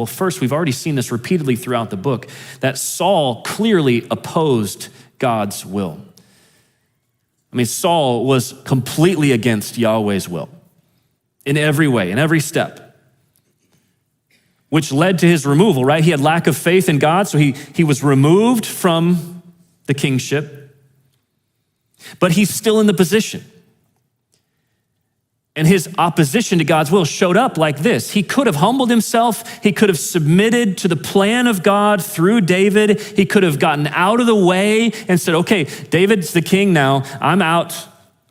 Well, first, we've already seen this repeatedly throughout the book, that Saul clearly opposed God's will. I mean, Saul was completely against Yahweh's will in every way, in every step, which led to his removal, right? He had lack of faith in God, so he was removed from the kingship, but he's still in the position. And his opposition to God's will showed up like this. He could have humbled himself. He could have submitted to the plan of God through David. He could have gotten out of the way and said, okay, David's the king now. I'm out.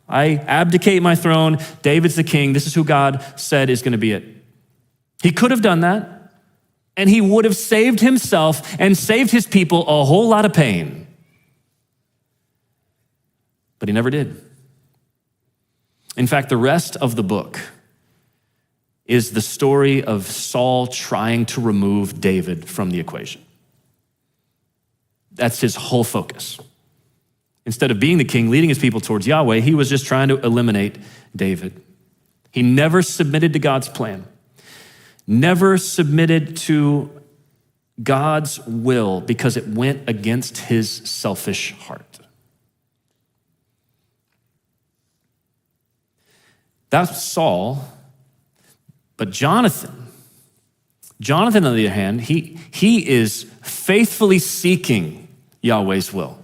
I abdicate my throne. David's the king. This is who God said is going to be it. He could have done that, and he would have saved himself and saved his people a whole lot of pain. But he never did. In fact, the rest of the book is the story of Saul trying to remove David from the equation. That's his whole focus. Instead of being the king, leading his people towards Yahweh, he was just trying to eliminate David. He never submitted to God's plan, never submitted to God's will because it went against his selfish heart. That's Saul, but Jonathan, on the other hand, he is faithfully seeking Yahweh's will.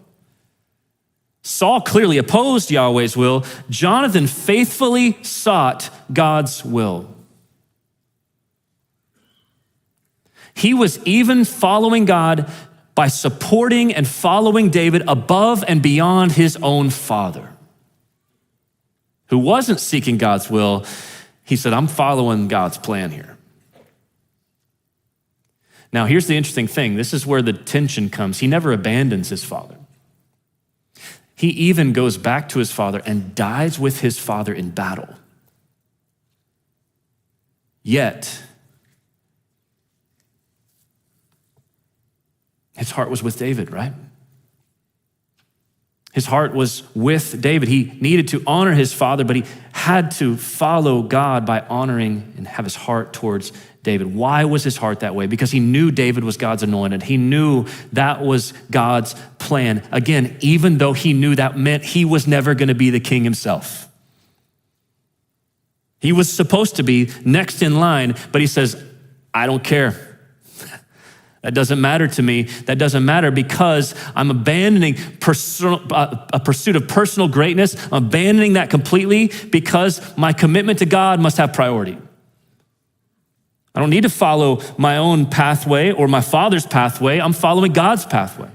Saul clearly opposed Yahweh's will. Jonathan faithfully sought God's will. He was even following God by supporting and following David above and beyond his own father, who wasn't seeking God's will. He said, I'm following God's plan here. Now, here's the interesting thing. This is where the tension comes. He never abandons his father. He even goes back to his father and dies with his father in battle. Yet, his heart was with David, right? His heart was with David. He needed to honor his father, but he had to follow God by honoring and have his heart towards David. Why was his heart that way? Because he knew David was God's anointed. He knew that was God's plan. Again, even though he knew that meant he was never going to be the king himself. He was supposed to be next in line, but he says, I don't care. That doesn't matter to me. That doesn't matter because I'm abandoning a pursuit of personal greatness. I'm abandoning that completely because my commitment to God must have priority. I don't need to follow my own pathway or my father's pathway. I'm following God's pathway.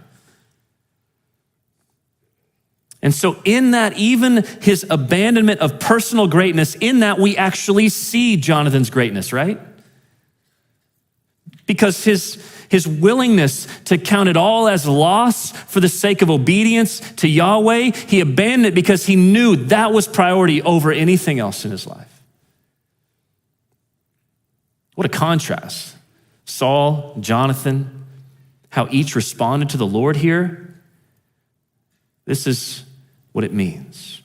And so in that, even his abandonment of personal greatness, in that we actually see Jonathan's greatness, right? Because his willingness to count it all as loss for the sake of obedience to Yahweh, he abandoned it because he knew that was priority over anything else in his life. What a contrast. Saul, Jonathan, how each responded to the Lord here. This is what it means.